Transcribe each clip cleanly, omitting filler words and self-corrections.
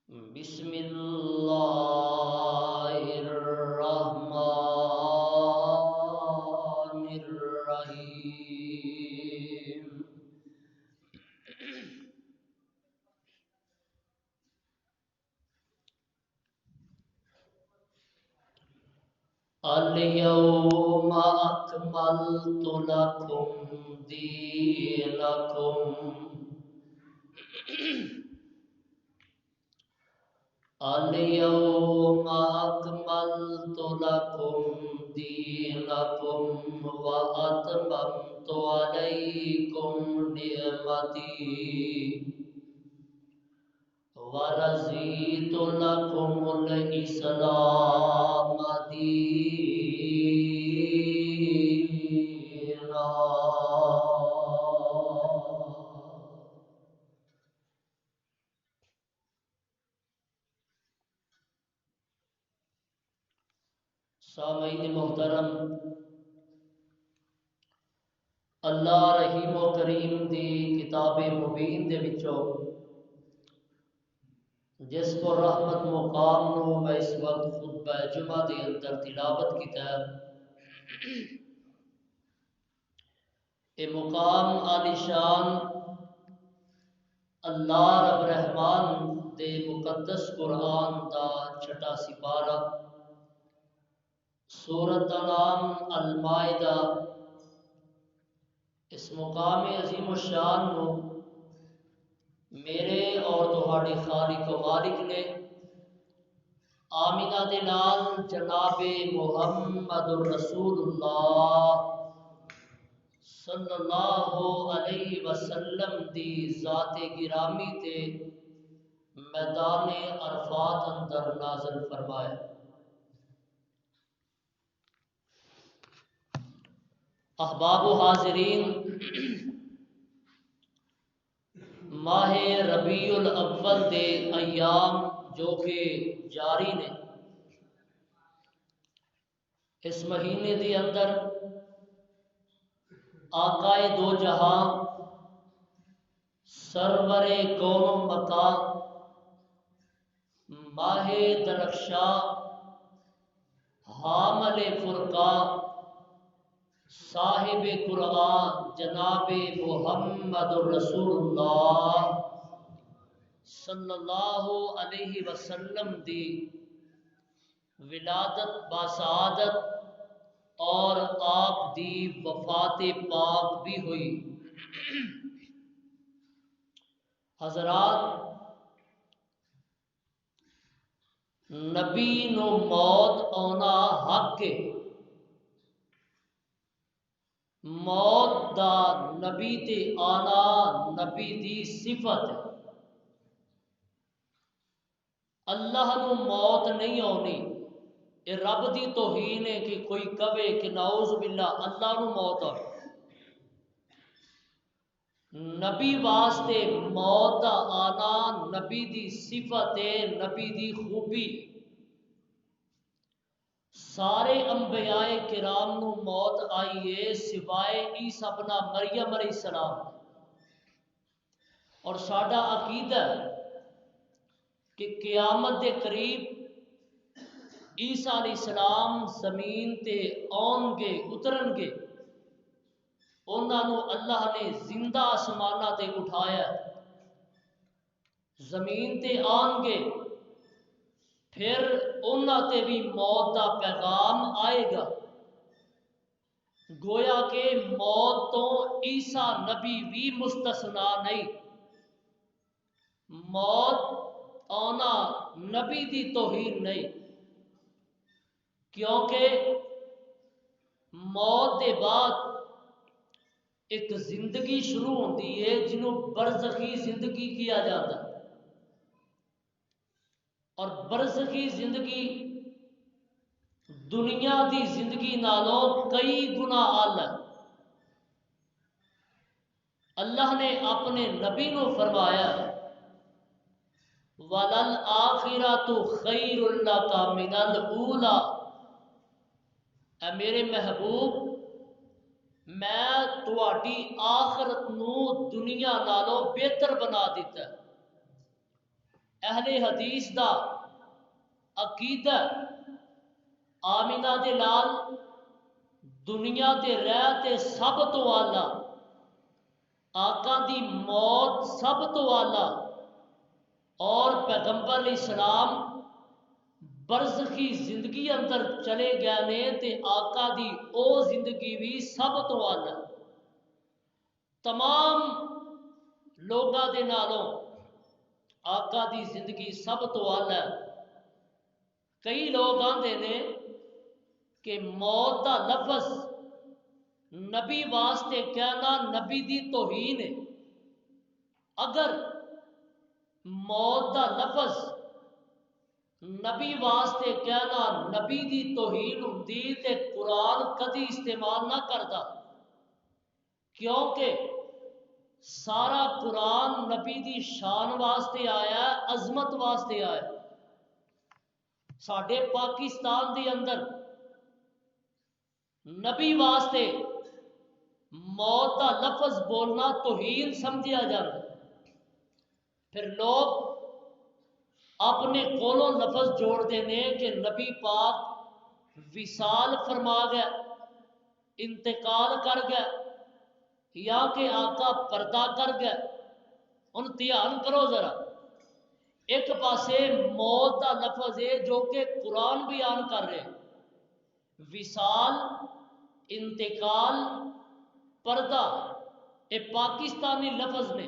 بسم اللہ الرحمن الرحیم الیوم اکملت لکم دینکم اليوم أكملت لكم دينكم وأتممت عليكم نعمتي ورضيت لكم الإسلام دينا. سامعین محترم، اللہ رحیم و کریم دی کتاب مبین دے وچوں جس کو رحمت مقام نو میں اس وقت خطبہ جمعہ دے اندر تلاوت کیتا ہے، اے مقام عالی شان اللہ رب رحمان دے مقدس قرآن دا چھٹا سپارہ سورۃ دا نام المائدہ. اس مقام عظیم الشان نو میرے اور تہاڈے خالق و مالک نے آمینہ دے نال جناب محمد الرسول اللہ صلی اللہ علیہ وسلم دی ذات گرامی تے میدان عرفات اندر نازل فرمایا. احباب و حاضرین، ماہ ربیع الاول دے ایام جو کہ جاری نے، اس مہینے دے اندر آقائے دو جہاں سرور کون و مکان ماہ درخشاں حامل فرقان صاحب قرآن جناب محمد الرسول اللہ صلی اللہ علیہ وسلم دی ولادت باسعادت اور آپ دی وفات پاک بھی ہوئی. حضرات، نبی نو موت آنا حق ہے. موت دا نبی تے آنا نبی دی صفت ہے. اللہ نو موت نہیں آنی، یہ رب دی توہین ہے کہ کوئی کہے کہ نعوذ باللہ اللہ نو موت آ. نبی واسطے موت دا آنا نبی دی صفت ہے، نبی دی خوبی. سارے انبیاء کرام نو موت آئی ہے سوائے عیسیٰ ابن مریم علیہ السلام. اور ساڈا عقیدہ ہے کہ قیامت دے قریب عیسیٰ علیہ السلام زمین تے آن گے، اترن گے. انہاں نو اللہ نے زندہ آسمانہ تے اٹھایا، زمین تے آن گے، پھر انہاں تے بھی موت دا پیغام آئے گا. گویا کہ موت تو عیسیٰ نبی بھی مستثنا نہیں. موت آنا نبی دی توہین نہیں، کیونکہ موت دے بعد ایک زندگی شروع ہوتی ہے جنہوں برزخی زندگی کیا جاتا ہے. اور برزخی زندگی دنیا دی زندگی نالوں کئی گنا اعلی. اللہ نے اپنے نبی نو فرمایا وَلَلْآخِرَةُ خَيْرٌ لَكَ مِنَ الْأُولَى. اے میرے محبوب، میں تواڈی آخرت نو دنیا نالوں بہتر بنا دیتا ہے. اہل حدیث دا عقیدہ آمینہ دے لال دنیا تے رہ تے سب تو آلہ، آقا دی موت سب تو آلہ، اور پیغمبر علیہ السلام برزخی زندگی اندر چلے گئے نے تے آقا دی او زندگی بھی سب تو آلہ، تمام لوگاں دے نالوں آقا دی زندگی سب تو آلہ۔ کئی لوگ آندے نے کہ موت دا لفظ نبی واسطے کہنا نبی دی توہین ہے۔ اگر موت دا لفظ نبی واسطے کہنا نبی دی توہین ہوندی تے قرآن کدی استعمال نہ کردا، کیونکہ سارا قرآن نبی دی شان واسطے آیا ہے، عظمت واسطے آیا ہے۔ ساڈے پاکستان دے اندر نبی واسطے موت دا لفظ بولنا توہین سمجھا جاتا ہے، پھر لوگ اپنے کولوں لفظ جوڑ دینے کہ نبی پاک وصال فرما گیا، انتقال کر گیا، یا کہ آقا پردہ کر گیا۔ ان دھیان کرو ذرا، ایک پاسے موت دا لفظ ہے جو کہ قرآن بیان کر رہے، وصال، انتقال، پردہ، یہ پاکستانی لفظ نے۔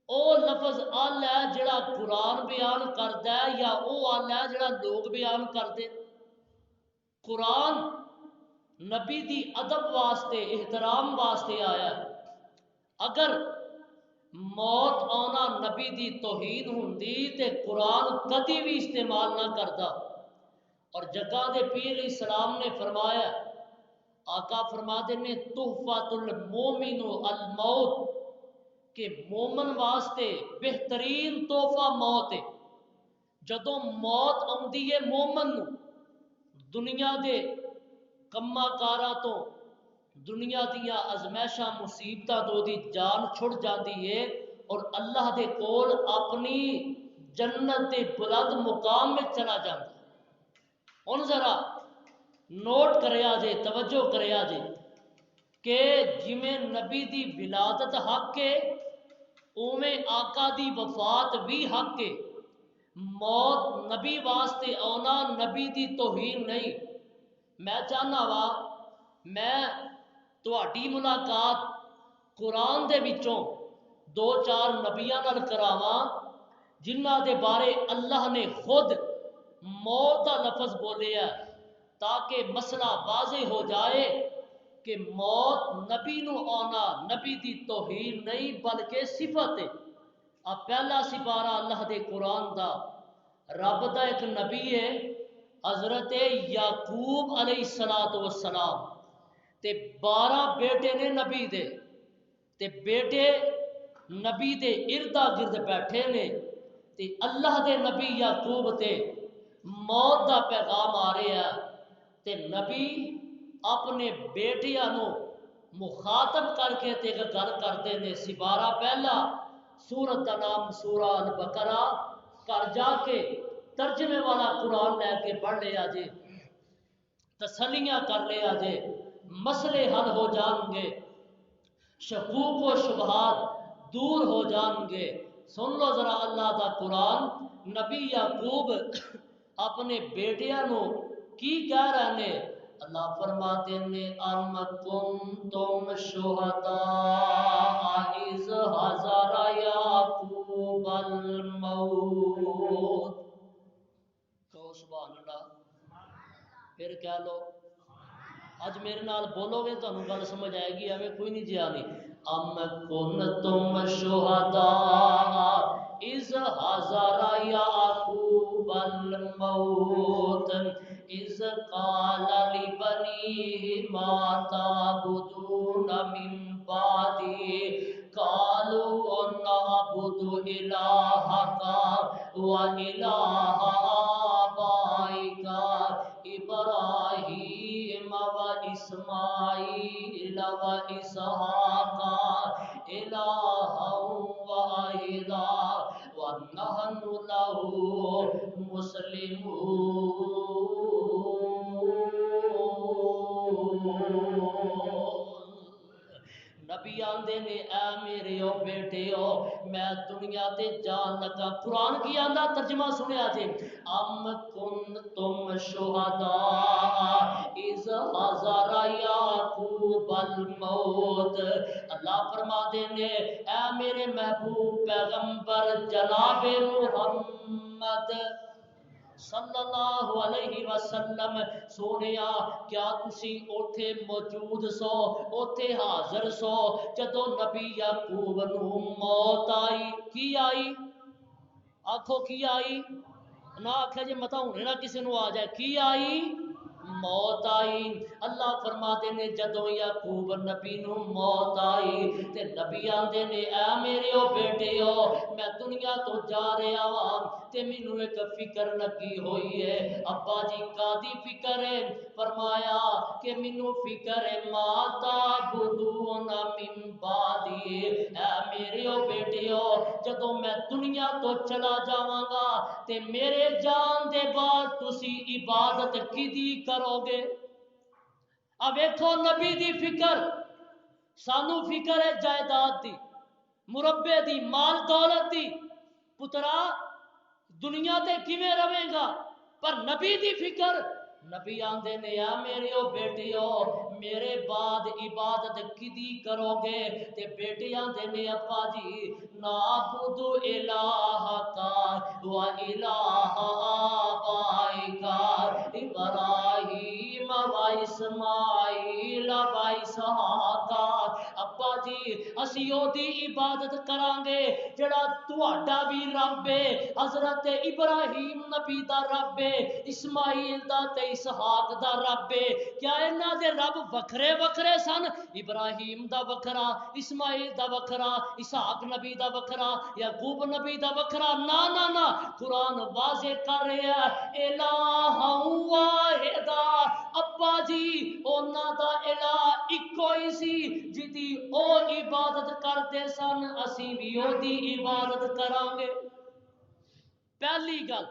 او لفظ آل ہے جڑا قرآن بیان کردا ہے یا او آل ہے جڑا لوگ بیان کردے؟ قرآن نبی دی ادب واسطے، احترام واسطے آیا ہے۔ اگر موت آنا نبی دی توہین ہوندی تے قرآن کدی بھی استعمال نہ کردا۔ اور جگہ دے پیر علیہ السلام نے فرمایا، آقا فرماتے نے تحفۃ المومن الموت، کہ مومن واسطے بہترین تحفہ موت ہے۔ جدوں موت آندی ہے مومن نو، دنیا دے کما کارا تو، دنیا دیا ازمائشاں مصیبتاں تو دی جان چھڑ جاتی ہے، اور اللہ دے کول اپنی جنت دے بلند مقام میں چلا جاتا ہے۔ ہن ذرا نوٹ کریا جے، توجہ کریا جے کہ جویں نبی دی ولادت حق ہے، اوویں آقا دی وفات بھی حق ہے۔ موت نبی واسطے آنا نبی دی توہین نہیں۔ میں چاہنا وا میں تہاڈی ملاقات قرآن دے وچوں دو چار نبیاں نال کراواں جنہاں دے بارے اللہ نے خود موت دا لفظ بولیا، تاکہ مسئلہ واضح ہو جائے کہ موت نبی نو آنا نبی دی توہین نہیں بلکہ صفت ہے۔ اب پہلا سپارہ اللہ دے قرآن دا، رب دا ایک نبی ہے حضرت یعقوب علیہ السلام، تے 12 بیٹے نے نبی دے، تے بیٹے نبی دے اردا گرد بیٹھے نے، تے اللہ دے نبی یعقوب تے موت دا پیغام آ رہا ہے، تے نبی اپنے بیٹیاں نو مخاطب کر کے تے گل کرتے نے۔ سپارہ پہلا سورت کا نام سورہ البقرہ، کر جا کے ترجمے والا قرآن لے کے پڑھ لیا جے، تسلیاں کر لیا جے، مسئلے حل ہو جان گے، شکوک و شبہات دور ہو جان گے۔ سن لو ذرا اللہ دا قرآن، نبی یعقوب اپنے بیٹیاں نو کی کہہ رہے نے؟ اللہ فرماتے نے ام کنتم شہداء اذ حضر یعقوب الموت، کہو سبحان اللہ، پھر کہہ لو اج میرے نال بولو گے تو گل سمجھ آئے گی، ایویں کوئی نہیں جی آنی۔ ام کنتم شہداء اذ حضر یعقوب الموت اذ قال لبنیہ ما تعبدون من بعدی قالوا نعبد الہک و الہ آبائک ابراہیم و اسماعیل و اسحاق الہا واحدا ونحن نبی آندے نے اے میرے او بیٹے او میں دنیا تے جان لگا قرآن کی آندا ترجمہ سنیا جے ام کنتم شہداء اذ حضر یعقوب الموت اللہ فرما دے نے اے میرے محبوب پیغمبر جناب محمد صلی اللہ علیہ وسلم سونیا کیا تسی اوتھے موجود سو اوتھے حاضر سو جدو نبی یعقوب نو موت آئی کی آئی آکھو کی آئی نہ آکھے جی متا ہونے نہ کسی نو آ جائے کی آئی موت آئی اللہ فرماتے نے جدو یعقوب نبی نو موت آئی تے نبی آندے نے اے میرے او بیٹے او میں دنیا تو جا رہا ہاں تے مینو ایک فکر لگی ہوئی ہے ابا جی کادی فکر ہے فرمایا کہ مینو فکر ہے ماتا بدون من بعدی اے میرے او بیٹے او جدو میں دنیا تو چلا جاواں گا تے میرے جان دے بعد تسی عبادت کیدی کرو گے اب ویکھو نبی دی فکر سانو فکر ہے جائیداد دی مربے دی مال دولت دی پترا دنیا تے کیویں رہے گا پر نبی دی فکر نبی آندے نے یا میرے او بیٹے او میرے بعد عبادت کدی کرو گے تے بیٹے آندے نے ابا جی نعبد الہ کا و الہ آبائکا ابراہیم و اسماعیل و اسحاق ابا جی اسی او دی عبادت کران گے جڑا تہاڈا بھی رب ہے حضرت ابراہیم نبی دا رب ہے اسماعیل دا تے اسحاق دا رب ہے کیا انہاں دے رب وکھرے وکھرے سن ابراہیم دا وکھرا اسماعیل دا وکھرا اسحاق نبی دا وکھرا یعقوب نبی دا وکھرا نا نا نا قرآن واضح کر رہا ہے الہ واحد ابا جی انہاں دا الہ اکو ہی سی جدی او عبادت کرتے سن اسی بھی او دی عبادت کران گے پہلی گل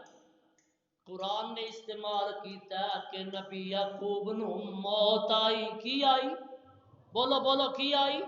قرآن نے استعمال کیتا ہے کہ نبی یعقوب نو موت آئی کی آئی بولو بولو کی آئی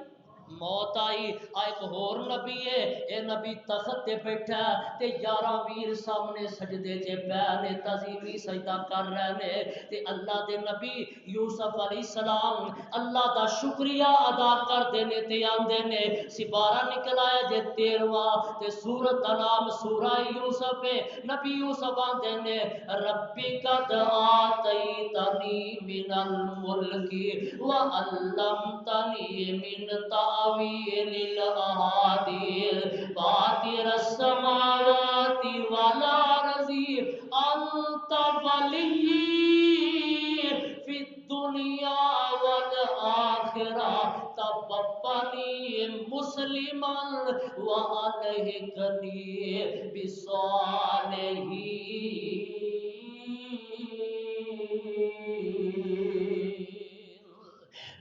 موت آئی ایک اور نبی ہے اے نبی تخت تے بیٹھا تے 11 ویر سامنے سجدے چے پے نے تعظیمی سجدہ کر رہے نے تے اللہ دے نبی یوسف علیہ السلام اللہ دا شکریہ ادا کر دینے تے آندے نے سپارہ نکل آیا جے 13واں تے سورۃ دا نام سورہ یوسف ہے نبی یوسف آندے نے ربی قد آتیتنی من الملک وعلمتنی من تعویل الاحادیث فاطر السماوات والارض انت ولی فی الدنیا والآخرہ توفنی مسلما والحقنی بالصالحین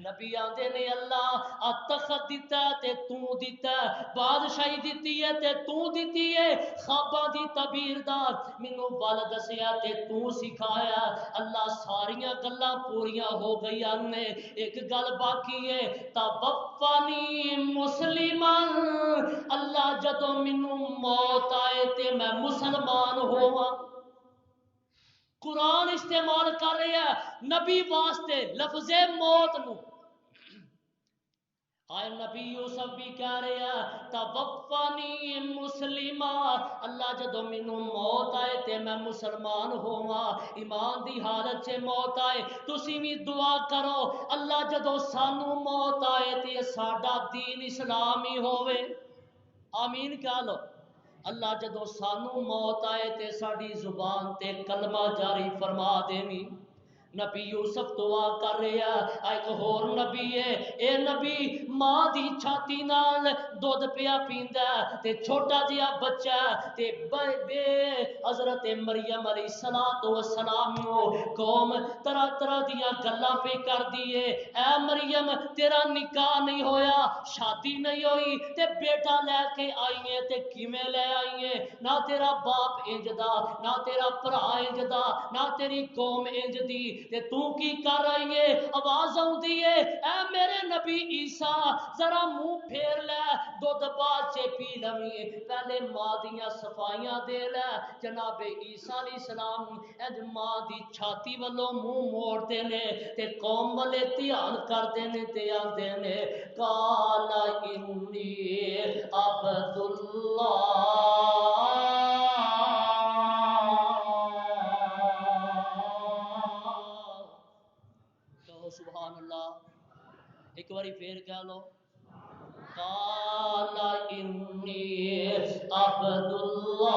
نبی آندے نے اللہ تخت دیتا ہے تے تو دیتا ہے بادشاہی دیتی ہے تے تو دیتی ہے خواباں دی تعبیر دا مینوں ول دسیا تے تو سکھایا اللہ ساریاں گلاں پوریاں ہو گئیاں نے ایک گل باقی ہے توفنی مسلمان اللہ جدوں مینوں موت آئے تے میں مسلمان ہوواں قرآن استعمال کر رہا ہے نبی واسطے لفظ موت نو آئے نبی یوسف بھی کہہ رہے ہیں توفنی مسلمہ اللہ جدو مینوں موت آئے تے میں مسلمان ہوا ایمان دی حالت سے موت آئے تسی بھی دعا کرو اللہ جدو سانو موت آئے تے ساڈا دین اسلامی ہوئے آمین کہہ لو اللہ جدو سانو موت آئے تے ساڈی زبان تے کلمہ جاری فرما دیویں نبی یوسف دعا کر رہے ہیں ایک اور نبی ہے اے نبی ماں دی چھاتی نال دودھ پیا پیندا تے چھوٹا جہا بچہ تے بے حضرت مریم علیہ السلام نو قوم طرح طرح دیاں گلاں پہ کر دیے اے مریم تیرا نکاح نہیں ہویا شادی نہیں ہوئی تے بیٹا لے کے آئیے تے کیویں لے آئیے نہ تیرا باپ انج دا نہ تیرا بھرا انج دا نہ تیری قوم انج دی تے تو کی کر رہی ہے آواز آؤندی ہے اے میرے نبی عیسیٰ ذرا منہ پھیر لے دودھ باچے پی لویں پہلے ماں دیاں صفائیاں دے لے جناب عیسیٰ علیہ السلام اج ماں دی چھاتی والوں منہ موڑتے نے تے قوم والے دھیان کرتے نے تے آندے نے کالا انی عبداللہ کہو سبحان اللہ ایک باری پھر کہہ لو کالا انی عبداللہ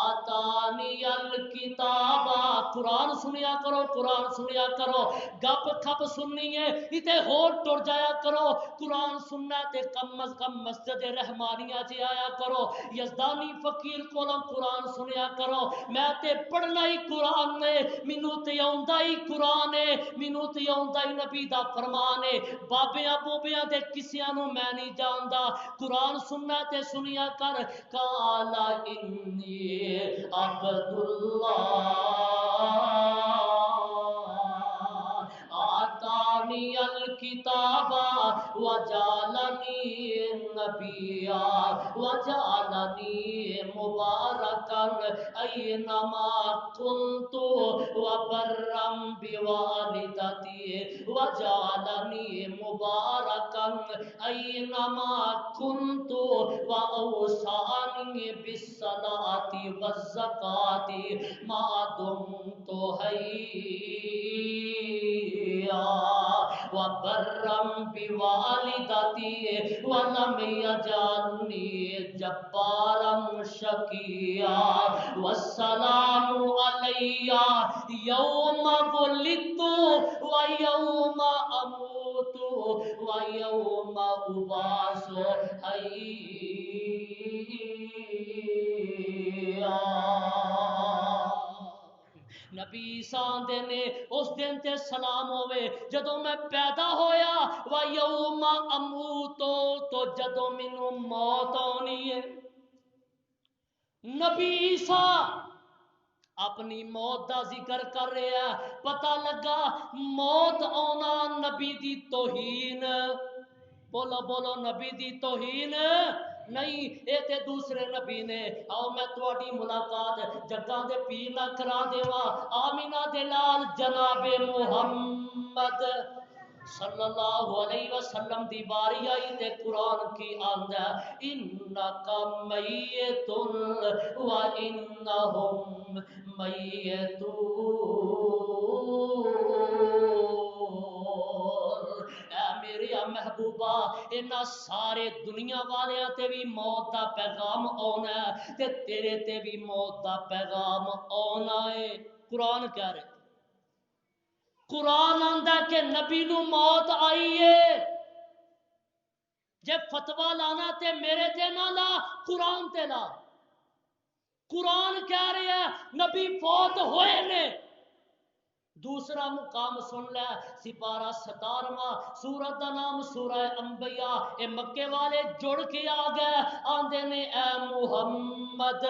آتانی الکتاب قرآن سنیا کرو قرآن سنیا کرو گپ کھپ سننی ہے اتنے ہور ٹر جایا کرو قرآن سننا تے کم از کم مسجد رحمانیہ چ آیا کرو یزدانی فقیر کولوں قرآن سنیا کرو میں تے پڑھنا ہی قرآن نے مینوں تے آوندا ہی قرآن ہے مینوں تے آوندا ہی نبی دا فرمان ہے بابیاں بوبیاں دے کسیاں نو میں نہیں جاندا قرآن سننا تے سنیا کر کالا انی عبداللہ آتانی الکتاب وجعلنی نبیا وجعلنی مبارکا اینما کنت وبرا بوالدتی وجعلنی مبارکا اینما کنت واوصانی بالصلاۃ والزکاۃ ما دمت حیا وبرا بوالدتی ولم یجعلنی جبارا شقیا والسلام علی یوم ولدت ویوم اموت ویوم ابعث حیا نبی عیسیٰ آندے نے اس دن تے سلام ہوئے جدوں میں پیدا ہویا وَيَوْمَ أَمُوتُ تو جدوں مینوں موت آنی ہے نبی عیسیٰ اپنی موت دا ذکر کر رہے ہیں پتہ لگا موت آنا نبی دی توہین بولو بولو نبی دی توہین نہیں اے تے دوسرے نبی نے آؤ میں تواڈی ملاقات جگاں دے پیر نہ کرا دیواں آمینہ دے لال جناب محمد صلی اللہ علیہ وسلم دی باری آئی تے قرآن کی آندا انکا میت و انہم میتون اے میرے محبوبہ انہاں سارے دنیا والیاں تے بھی موت دا پیغام آنا ہے تے تیرے تے بھی موت دا پیغام آنا ہے قرآن کہہ رہے قرآن آندا کہ نبی نو موت آئی ہے جب فتوہ لانا تے میرے تے نہ لا قرآن تے لا قرآن کہہ رہے ہیں نبی فوت ہوئے نے دوسرا مقام سن لے سپارہ 17واں سورت دا نام سورہ انبیاء اے مکے والے جڑ کے آ گئے آندے نے اے محمد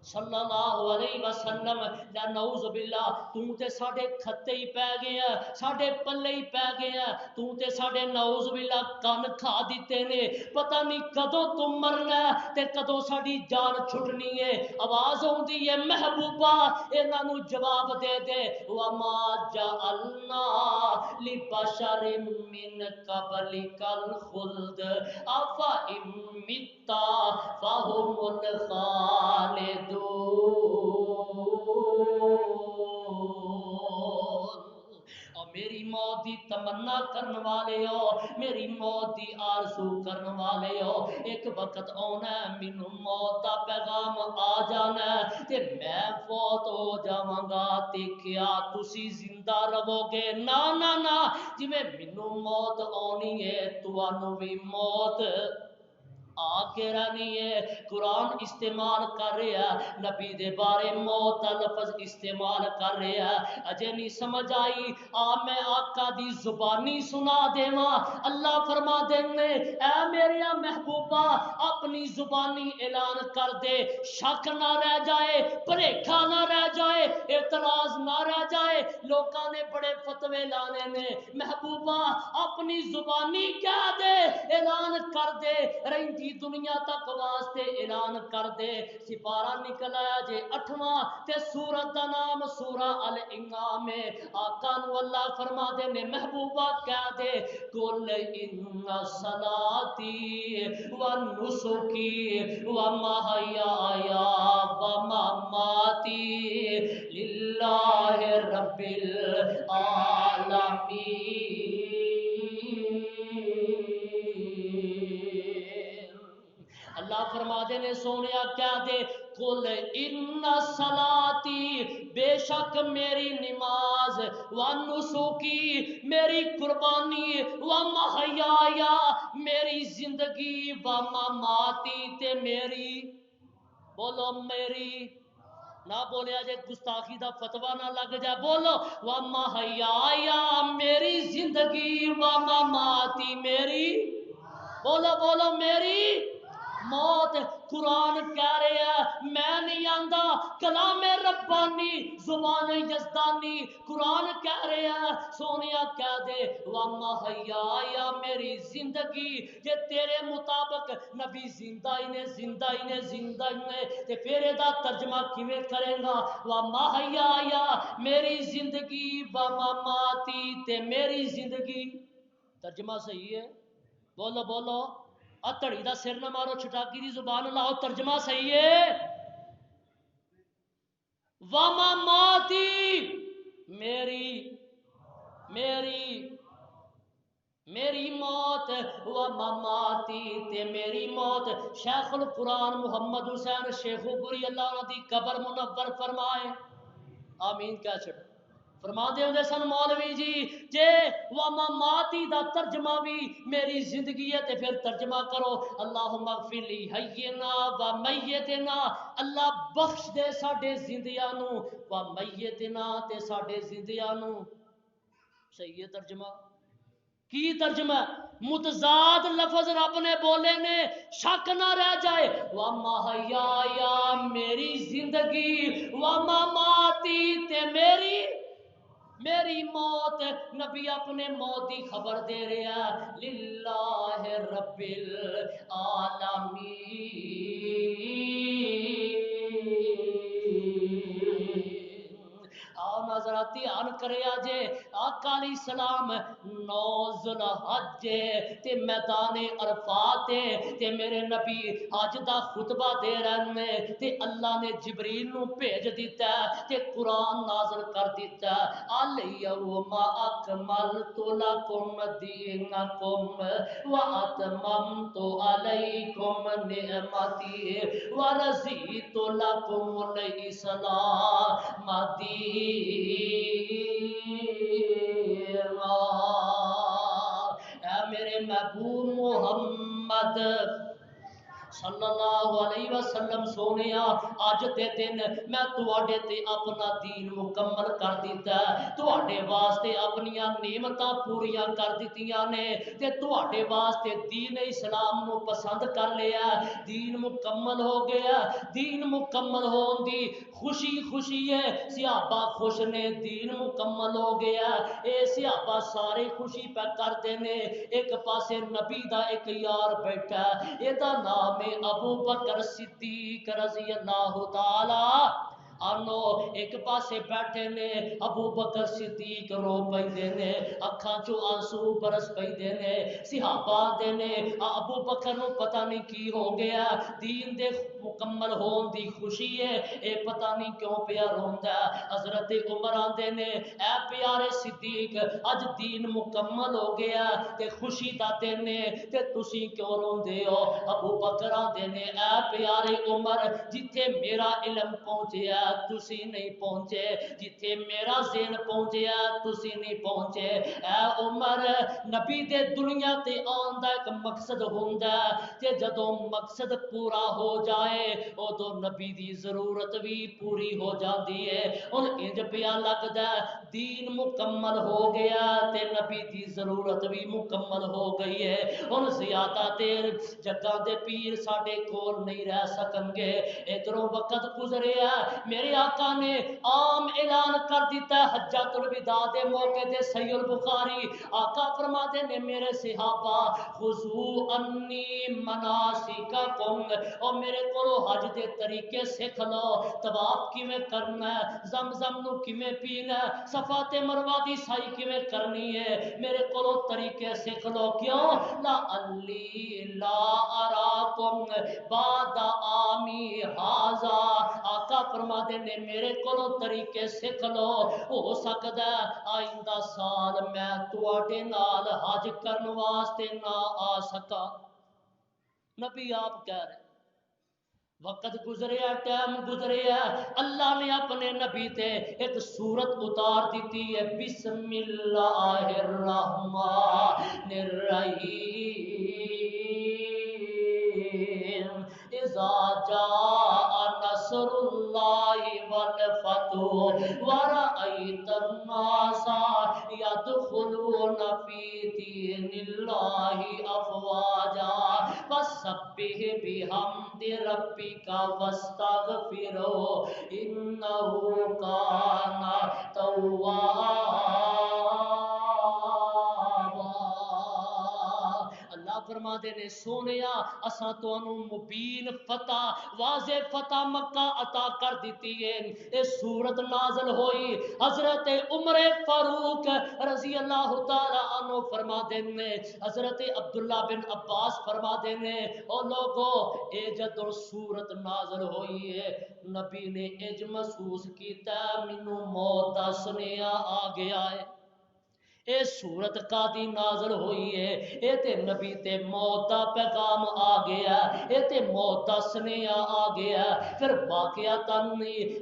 صلی اللہ علیہ وسلم لا نعوذ باللہ تو تے ساڈے کھتے ہی پے گئے ہیں ساڈے پلے ہی پے گئے ہیں تو تے ساڈے نعوذ باللہ کن کھا دیتے نے پتہ نہیں کدوں تم مرنا ہے تے کدوں ساڈی جان چھٹنی ہے آواز ہوندی ہے محبوبہ انہاں نو جواب دے دے وما جعلنا لبشر من قبلک الخلد افا امتا فهم الخالد اور میری موت دی تمنا تمنا کرن والے ہو، میری موت دی آرزو کرن والے ہو، ایک وقت آنا ہے مینوں موت دا پیغام آ جانا ہے تے میں فوت ہو جاواں گا تے کیا تسی زندہ رہو گے؟ نا نا نا، جویں مینوں موت آنی ہے تانوں بھی موت آ کے رہنی ہے۔ قرآن استعمال کر رہا ہے، نبی دے بارے موت کا لفظ استعمال کر رہا ہے۔ اجے نہیں سمجھ آئی؟ میں آقا دی زبانی سنا دیواں۔ اللہ فرما دیں اے میرے محبوبہ اپنی زبانی اعلان کر دے، شک نہ رہ جائے، بھریکھا نہ رہ جائے، اعتراض نہ رہ جائے۔ لوکاں نے بڑے فتوے لانے نے، محبوبہ اپنی زبانی کہہ دے، اعلان کر دے، رہندی دنیا تک واسطے اعلان کر دے۔ سپارہ نکل آیا جے 8واں تے سورت دا نام سورہ الانعام ہے۔ آقا نو اللہ فرما دے نے محبوبہ کہہ دے قل ان صلاتی و نسکی و محیایا و مماتی للہ رب العالمین۔ اللہ فرما دے نے سونیا کیا دے قل ان صلاتی، بے شک میری نماز، و نسکی میری قربانی، و محیایا میری زندگی، و مماتی تے میری، بولو میری، نہ بولیا جے گستاخی دا فتوہ نہ لگ جائے، بولو و محیایا میری زندگی، و مماتی میری، بولو بولو میری موت۔ قرآن کہہ رہے ہیں میں نہیں آندا، کلام ربانی زبان یزدانی قرآن کہہ رہے ہیں سونیا کہہ دے وَمَا حَيَّايَ میری زندگی، جے تیرے مطابق نبی زندہ ہی نے زندہ ہی نے زندہ ہی نے تے پھر دا ترجمہ کیویں کرے گا؟ وَمَا حَيَّايَ میری زندگی، وَمَمَاتِي تے میری زندگی۔ ترجمہ صحیح ہے؟ بولو بولو، اتڑی دا سر نہ مارو، چھٹاکی دی زبان لاؤ، ترجمہ صحیح ہے؟ وَمَمَاتِي میری میری موت، وَمَمَاتِي تے میری موت۔ شیخ القرآن محمد حسین شیخ پوری اللہ عنہ دی قبر منور فرمائے، آمین کیا چھڑ فرما دے ہوندے سن مولوی جی جے وَمَمَاتِي دا ترجمہ بھی میری زندگی ہے تے پھر ترجمہ کرو اللہم اغفر لی حینا و میتنا، اللہ بخش دے ساڈے زندیاں نو، و میتنا تے ساڈے زندیاں نو۔ صحیح ہے ترجمہ؟ کی ترجمہ؟ متضاد لفظ رب نے بولے نے، شک نہ رہ جائے۔ وَمَا حَيَّايَ میری زندگی، وَمَمَاتِي تے میری موت۔ نبی اپنے موت کی خبر دے رہا للہ رب العالمین۔ آؤ نظرہ دھیان کرے آجے آقا علیہ السلام 9 ذوالحج تے میدان عرفات تے میرے نبی حج دا خطبہ دے رہے تے اللہ نے جبریل نو بھیج دیتا تے قرآن نازل کر دیتا الیوم اکملت لکم دینکم واتممت علیکم نعمتی ورضیت لکم الاسلام اے میرے محبوب محمد صلی اللہ علیہ وسلم سونیا اج دے دن میں تواڈے تے اپنا دین مکمل کر دیتا ہے، تواڈے واسطے اپنی نعمتاں پوریاں کر دتیاں نے تے تواڈے واسطے دین اسلام نو پسند کر لیا، دین مکمل ہو گیا۔ دین مکمل ہون دی خوشی خوشی ہے، صحابہ خوش نے، دین مکمل ہو گیا۔ اے صحابہ سارے خوشی پہ کرتے نے، ایک پاسے نبی دا ایک یار بیٹھا ہے، اے دا نام ابو بکر صدیق رضی اللہ تعالی آنو ایک پاسے بیٹھے نے ابو بکر صدیق رو پیندے نے اکھاں چو آنسو برس پیندے نے صحابہ دے نے ابو بکر نو پتہ نہیں کی ہو گیا دین دے مکمل ہون دی خوشی ہے اے پتہ نہیں کیوں پیا روندا حضرت عمر آندے نے اے پیارے صدیق اج دین مکمل ہو گیا تے خوشی دا دن ہے تے تسی کیوں روندے ہو ابو بکر آندے نے اے پیارے عمر جتھے میرا علم پہنچیا تسی نہیں پہنچے جتھے میرا ذہن پہنچیا تسی نہیں پہنچے اے عمر نبی دے دنیا تے آن دا ایک مقصد ہوندا تے جدوں مقصد پورا ہو جائے ادو نبی دی ضرورت بھی پوری ہو جاتی ہے ہن انج پیا لگدا دین مکمل ہو گیا تے نبی دی ضرورت بھی مکمل ہو گئی ہے ہن زیادہ دیر جگہ دے پیر ساڈے کول نہیں رہ سکن گے ادھروں وقت گزریا میرے آقا نے عام اعلان کر دیتا ہے حجۃ الوداع دے موقع تے صحیح البخاری آقا فرماتے نے میرے صحابہ خذوا انی مناسککم اور میرے کولو حج دے طریقے سکھ لو طواف کیویں کرنا ہے زمزم نو کیویں پینا ہے صفا تے مروہ دی سائی کیویں کرنی ہے میرے کولو طریقے سکھ لو کیوں لا علی لا اراکم بعد آمی ہاذا آقا فرماتے نے میرے کولو طریقے سکھ لو ہو سکدا آئندہ سال میں تواڈے نال حج کرن واسطے نہ آ سکا نبی آپ کہہ رہے وقت گزریا ٹائم گزریا اللہ نے اپنے نبی تے ایک سورت اتار دیتی ہے بسم اللہ الرحمن الرحیم اذا جاء نصر اللہ والفتح ورأیت الناس يدخلون في دین اللہ افواجا فسبح بحمد ربک واستغفرہ انہ کان توابا اللہ فرما دے نے سونیا اساں تانوں مبین فتح واضح فتح مکہ عطا کر دیتی ہے اے سورت نازل ہوئی حضرت عمر فاروق رضی اللہ تعالی عنہ فرما دے نے حضرت عبداللہ بن عباس فرما دے نے او لوگو اے جدوں سورت نازل ہوئی ہے نبی نے اج محسوس کیتا مینوں موت دا سنیا آ گیا ہے اے سورت قادی نازل ہوئی ہے اے تے نبی تے موت دا پیغام آ گیا اے تے موت دا سنیا آ گیا پھر واقعاتاً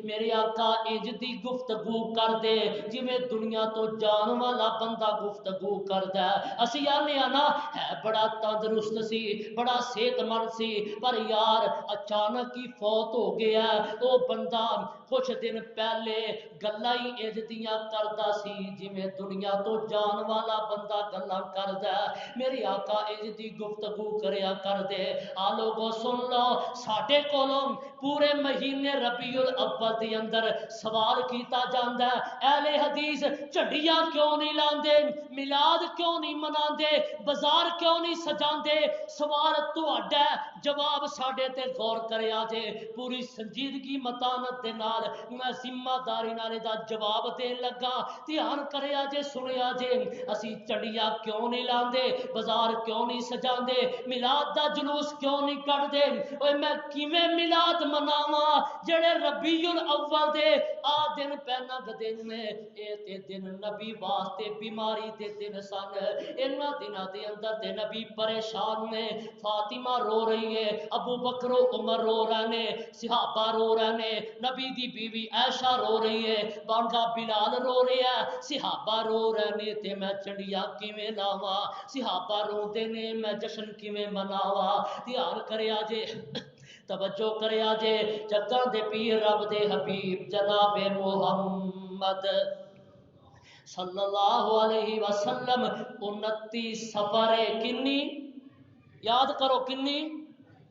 میرے آقا انج دی گفتگو کر دے جی میں دنیا تو جان والا بندہ گفتگو کردا ہے اسی آنے آنا ہے بڑا تندرست سی بڑا صحت مند سی پر یار اچانک ہی فوت ہو گیا او بندہ کچھ دن پہلے گلاں ہی انج دیاں کردا سی جی میں دنیا تو جان والا بندہ گلاں کردا میری آقا انج دی گفتگو کریا کر دے آ لوگو سن لو ساڈے کولوں پورے مہینے ربیع الاول دے اندر سوال کیتا جاندا ہے اہل حدیث جھنڈیاں کیوں نہیں لاندے میلاد کیوں نہیں مناندے بازار کیوں نہیں سجاندے سوال تہاڈا جواب ساڈے تے غور کریا جے پوری سنجیدگی متانت دے نال میں ذمہ داری نال دا جواب دین لگا دھیان کریا جے سنیا جے اسی چڑیاں کیوں نہیں لاندے بازار کیوں نہیں سجاندے میلاد دا جلوس کیوں نہیں کڈ دے اوے میں کیویں میلاد مناواں جڑے ربیع الاول دے آ دن پہنا گدے نے اے تے دن نبی واسطے بیماری دے دن سن انہاں دناں دے اندر تے نبی پریشان نے فاطمہ رو رہی ہے ابو بکر و عمر رو رہے نے صحابہ رو رہے نے نبی دی بیوی عائشہ رو رہی ہے بانگا بلال رو رہا ہے صحابہ رو رہے نے تے میں چڑیا کیویں لاواں صحابہ روندے نے میں جشن کیویں مناواں دھیان کریا جے توجہ کریا جے جگاں دے پیر رب دے حبیب جناب محمد صلی اللہ علیہ وسلم 29 سفر کنی یاد کرو کنی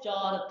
4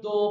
2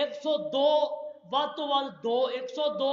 102 ਵੱਧ ਤੋਂ ਵੱਧ 2 102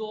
2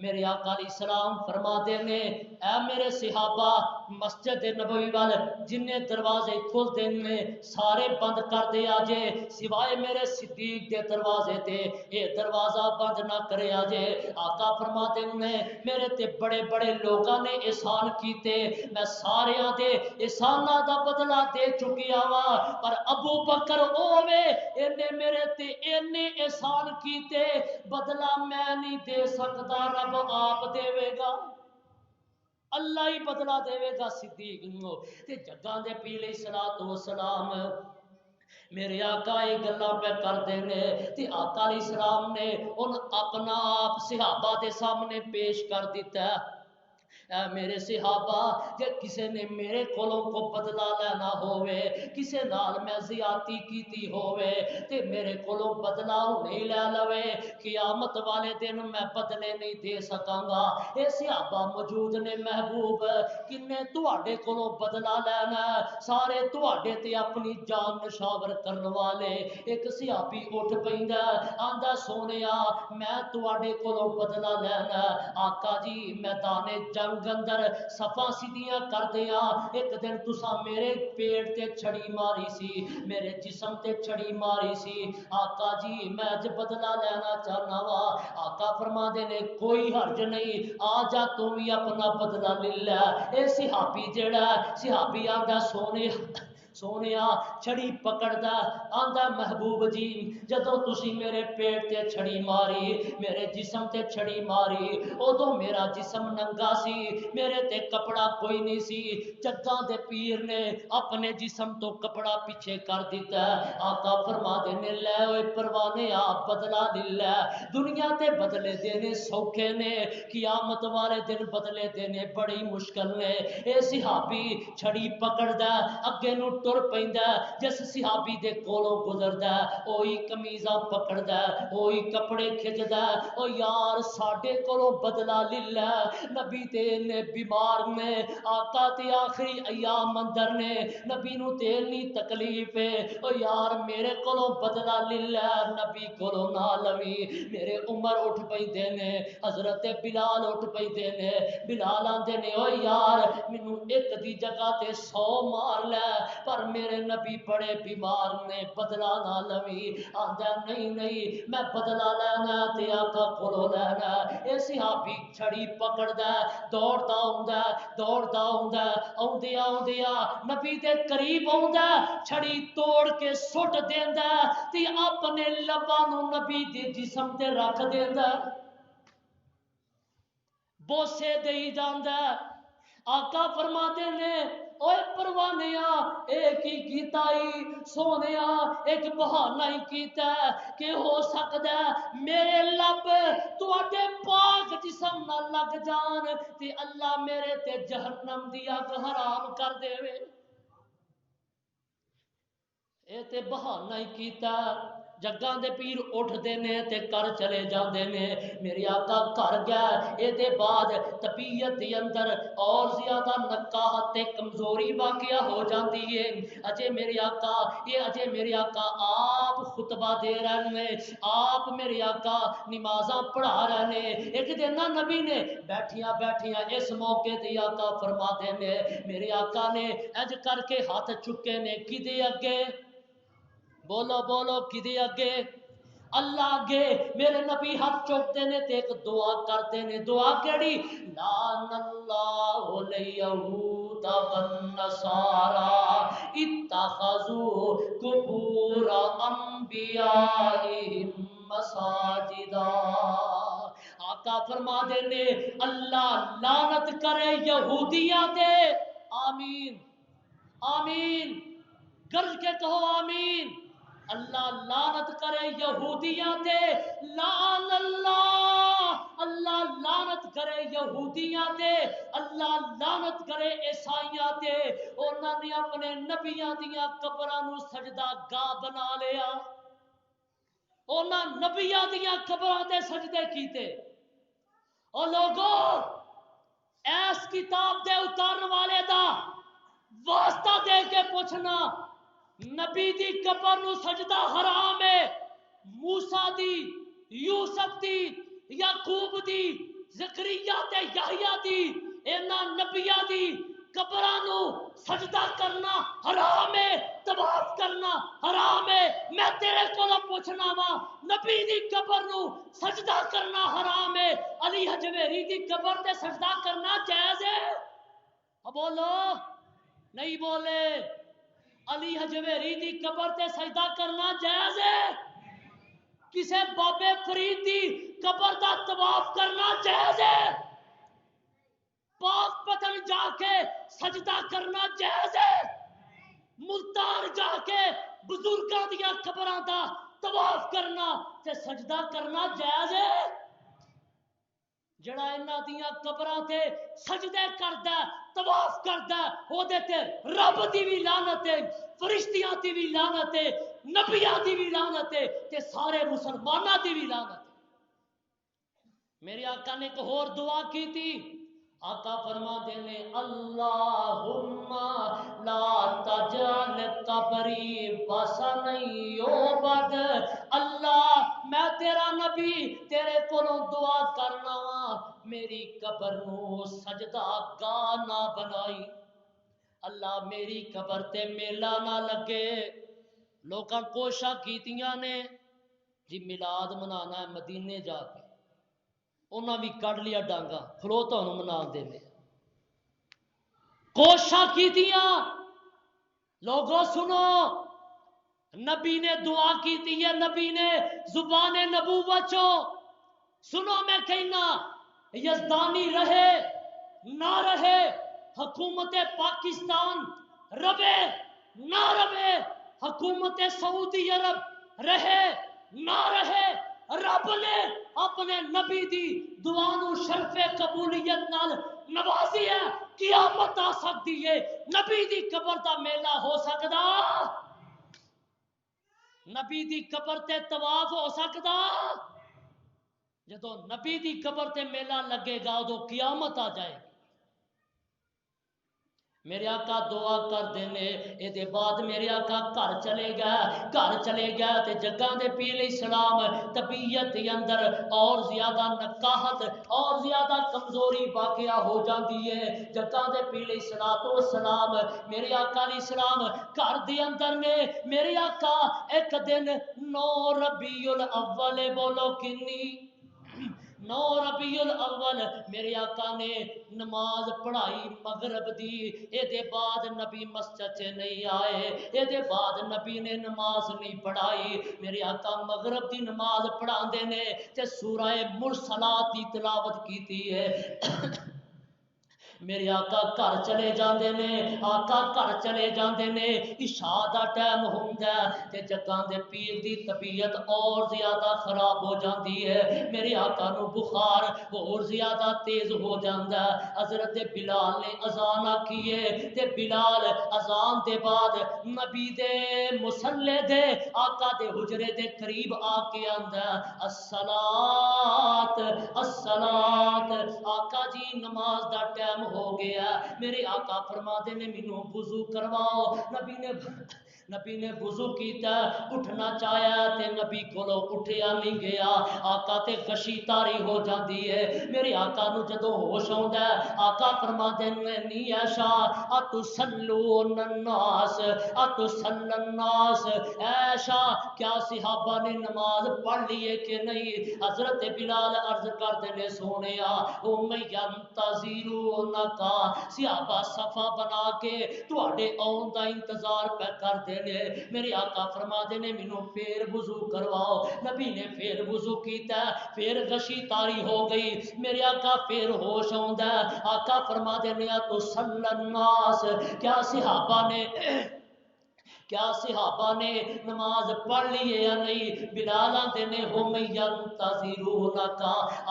میرے آقا علیہ السلام فرماتے نے اے میرے صحابہ مسجد نبوی وال جن دروازے کھلتے نے سارے بند کر دیا جے سوائے میرے صدیق دے دروازے تے یہ دروازہ بند نہ کرے آجے آقا فرماتے نے میرے تے بڑے بڑے لوگاں نے احسان کیتے میں سارے دے احسانہ دا بدلہ دے چکیا وا پر ابو بکر اوے انہیں میرے تے انہیں احسان کیتے بدلہ میں نہیں دے سکتا رب آپ دے گا اللہ ہی بدلہ دے گا صدیق نو تے جگاں دے پیلے صلاۃ و سلام میرے آقا یہ گلاں پہ کر دینے تے آقا علیہ السلام نے ان اپنا آپ صحابہ دے سامنے پیش کر دیتا ہے اے میرے صحابہ جے کسے نے میرے کولوں کو بدلہ لینا ہوئے کسے نال میں زیادتی کیتی ہوئے تے میرے کولوں بدلہ نہیں لے لوے قیامت والے دن میں بدلے نہیں دے سکاں گا اے صحابہ موجود نے محبوب کنے تواڈے کولوں بدلہ لینا سارے تواڈے تے اپنی جان نشاور کرن والے ایک صحابی اٹھ پیندا آندا سونیا میں تواڈے کولوں بدلہ لینا آقا جی میدان جنگ اندر صفاں سیدھیاں کر دیا ایک دن تسا میرے پیٹ تے چھڑی ماری سی میرے جسم تے چھڑی ماری سی آقا جی میں اج بدلہ لینا چاہنا وا آقا فرما دے نے کوئی حرج نہیں آ جا تو بھی اپنا بدلہ لے لے اے صحابی جڑا صحابی آندا سونیا چھڑی پکڑدا آندا محبوب جی جدوں تسی میرے پیٹ تے چھڑی ماری میرے جسم تے چھڑی ماری ادو میرا جسم ننگا سی میرے تے کپڑا کوئی نہیں سی جگاں دے پیر نے اپنے جسم تو کپڑا پیچھے کر دیتا آقا فرما دے نے لے اوے پروانے آپ بدلہ لے دنیا تے بدلے دینے سوکھے نے قیامت والے دن بدلے دینے بڑی مشکل نے اے صحابی چھڑی پکڑدا اگے نو ٹر پیندا جس صحابی دے کولوں گزردا اوہی کمیزاں پکڑدا اوہی کپڑے کھچدا او یار ساڈے کولوں بدلہ لے نبی تے نے بیمار نے آقا تے آخری ایام اندر نے نبی نو تے نہیں تکلیف ہے او یار میرے کولوں بدلہ لے نبی کولوں نہ لوی میرے عمر اٹھ پیندے نے حضرت بلال اٹھ پیندے نے بلال آندے نے او یار مینوں ایک دی جگہ تے 100 مار لے پر میرے نبی بڑے بیمار نے بدلہ نہ لوی آندا نہیں میں بدلہ لینا تے آقا کولوں لینا اے صحابی چھڑی پکڑدا دوڑدا آوندیا نبی دے قریب آوندا چھڑی توڑ کے سٹ دیندا تے اپنے لباں نو نبی دے جسم تے رکھ دیندا بوسے دئی جاندا آقا فرماتے نے اوے پروانیا ایک ہی کیتا ہی سونیا ایک بہانہ ہی کیتا کہ ہو سکدا میرے لب تواڈے پاک جسم نہ لگ جان تے اللہ میرے تے جہنم دی اگ حرام کر دے اے تے بہانہ ہی کیتا جگاں دے پیر اٹھ دے نے تے کر چلے جاندے نے میرے آقا گھر گیا اے دے بعد طبیعت دے اندر اور زیادہ نکاہت تے کمزوری واقعہ ہو جاندی ہے اجے میرے آقا آپ خطبہ دے رہے نے آپ میرے آقا نمازاں پڑھا رہے نے ایک دن نبی نے بیٹھیاں اس موقع تے آقا فرما دے نے میرے آقا نے اج کر کے ہاتھ چکے نے کدے اگے بولو کدے اگے اللہ اگے میرے نبی ہاتھ چوکتے نے تے ایک دعا کرتے نے دعا کیڑی لعن اللہ الیہود والنصارى اتخذوا قبور انبیائہم مساجدا آقا فرما دے نے اللہ لعنت کرے یہودیاں دے آمین آمین گرج کے کہو آمین اللہ لعنت کرے یہودیاں تے لعن اللہ لعنت کرے یہودیاں تے اللہ لعنت کرے عیسائیاں تے انہاں نے اپنے نبیاں دیاں قبراں نو سجدہ گاہ بنا لیا انہاں نبیاں دیاں قبراں تے سجدے کیتے او لوگو ایس کتاب دے اتارن والے دا واسطہ دے کے پوچھنا نبی دی قبر نو سجدہ حرام ہے موسیٰ دی یوسف دی یعقوب دی زکریا تے یحییٰ دی انہاں نبیاں دی قبراں نو سجدہ کرنا حرام ہے، طواف کرنا حرام ہے۔ میں تیرے کولوں پوچھنا وا، نبی دی قبر نو سجدہ کرنا حرام ہے، علی حجویری دی قبر تے سجدہ کرنا جائز ہے؟ بولو، نہیں بولے؟ علی حجویری دی قبر تے سجدہ کرنا جائز ہے؟ کسے بابے فرید دی قبر دا طواف کرنا جائز ہے؟ پاک پتن جا کے سجدہ کرنا جائز ہے؟ ملتان جا کے بزرگاں دیا قبراں دا طواف کرنا تے سجدہ کرنا جائز ہے؟ جڑا انہاں دیاں قبراں تے سجدے کردا طواف کردا او دے تے رب دی بھی لعنت ہے، فرشتیاں دی بھی لعنت ہے، نبیاں دی بھی لعنت ہے تے سارے مسلماناں دی بھی لعنت ہے۔ میرے آقا نے ایک اور دعا کی تھی، آقا فرماتے ہیں اللہم لا تجعل قبری وثنا یعبد۔ اللہ میں تیرا نبی تیرے کولوں دعا کرنا وا، میری قبر نو سجدہ گاہ نہ بنائی، اللہ میری قبر تے میلہ نہ لگے۔ لوکاں کوشاں کیتیاں نے جی میلاد منانا ہے مدینے جا کے، انہاں بھی کڈ لیا ڈانگا کھلو تانوں منا دے نے، کوشاں کیتیاں۔ لوگوں سنو، نبی نے دعا کیتی ہے، نبی نے زبان نبوت چو سنو میں کہنا، یزدانی رہے نہ رہے، حکومت پاکستان رہے نہ رہے، حکومت سعودی عرب رہے نہ رہے، رب نے اپنے نبی دی دعا نو شرف قبولیت نال نوازی ہے۔ قیامت آ سکتی ہے، نبی دی قبر دا میلہ ہو سکدا؟ نبی دی قبر تے طواف ہو سکدا؟ جدو نبی دی قبر تے میلہ لگے گا ادو قیامت آ جائے گی۔ میرے آقا دعا کر دینے، اے دے بعد میرے آقا گھر چلے گیا تے جگاں دے پیر علیہ السلام طبیعت دے اندر اور زیادہ نکاہت اور زیادہ کمزوری واقعہ ہو جاندی ہے۔ جگاں دے پیر علیہ السلام میرے آقا علیہ السلام گھر دے اندر نے، میرے آقا ایک دن 9 ربیع الاول، بولو کنی؟ 9 ربیع الاول میرے آقا نے نماز پڑھائی مغرب دی، اے دے بعد نبی مسجد سے نہیں آئے، اے دے بعد نبی نے نماز نہیں پڑھائی۔ میرے آقا مغرب دی نماز پڑھا دے نے تے سورہ مرسلات دی تلاوت کیتی ہے۔ میرے آقا گھر چلے جاندے نے، آقا گھر چلے جاندے نے، عشاء دا ٹائم ہوندا تے جگاں دے پیر دی طبیعت اور زیادہ خراب ہو جاندی ہے۔ میرے آقا نو بخار اور زیادہ تیز ہو جاندا ہے۔ حضرت بلال نے اذان آکھی ہے تے بلال اذان دے بعد نبی دے مصلے دے آقا دے حجرے دے قریب آ کے آندا ہے الصلاۃ الصلاۃ، آقا جی نماز دا ٹائم ہو گیا۔ میرے آقا فرماتے نے مینوں وضو کرواؤ۔ نبی نے وضو کیتا، اٹھنا چاہیا تے نبی کولو اٹھیا نہیں گیا، آقا تے غشی تاری ہو جاندی ہے۔ میرے آقا نو جدوں ہوش آوندا ہے، آقا فرماتے نے نی عائشہ اتصلون الناس اتصل الناس، عائشہ کیا صحابہ نے نماز پڑھ لی ہے کہ نہیں؟ حضرت بلال عرض کرتے نے سونیا کا صحابہ صفا بنا کے تواڈے آن دا انتظار پہ کرتے نے۔ میرے آقا فرما دے نے مینوں پھر وضو کرواؤ۔ نبی نے پھر وضو کیتا، پھر غشی تاری ہو گئی۔ میرے آقا پھر ہوش آوندا ہے، آقا فرما دے نے تو صلی الناس، کیا صحابہ نے نماز پڑھ لی ہے یا نہیں؟ بلال آندے نے ہم ینتظرونک،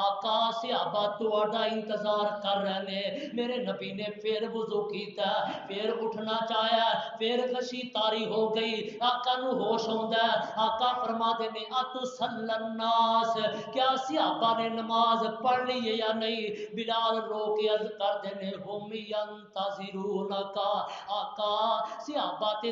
آقا صحابہ تواڈا انتظار کر رہے ہیں۔ میرے نبی نے پھر وضو کیتا، پھر اٹھنا چاہیا، پھر غشی تاری ہو گئی، آقا نو ہوش آوندا ہے، آقا فرماتے نے اتصلی الناس، کیا صحابہ نے نماز پڑھ لی ہے یا نہیں؟ بلال رو کے عرض کر دے نے ہم ینتظرونک، آقا صحابہ تے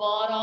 12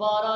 12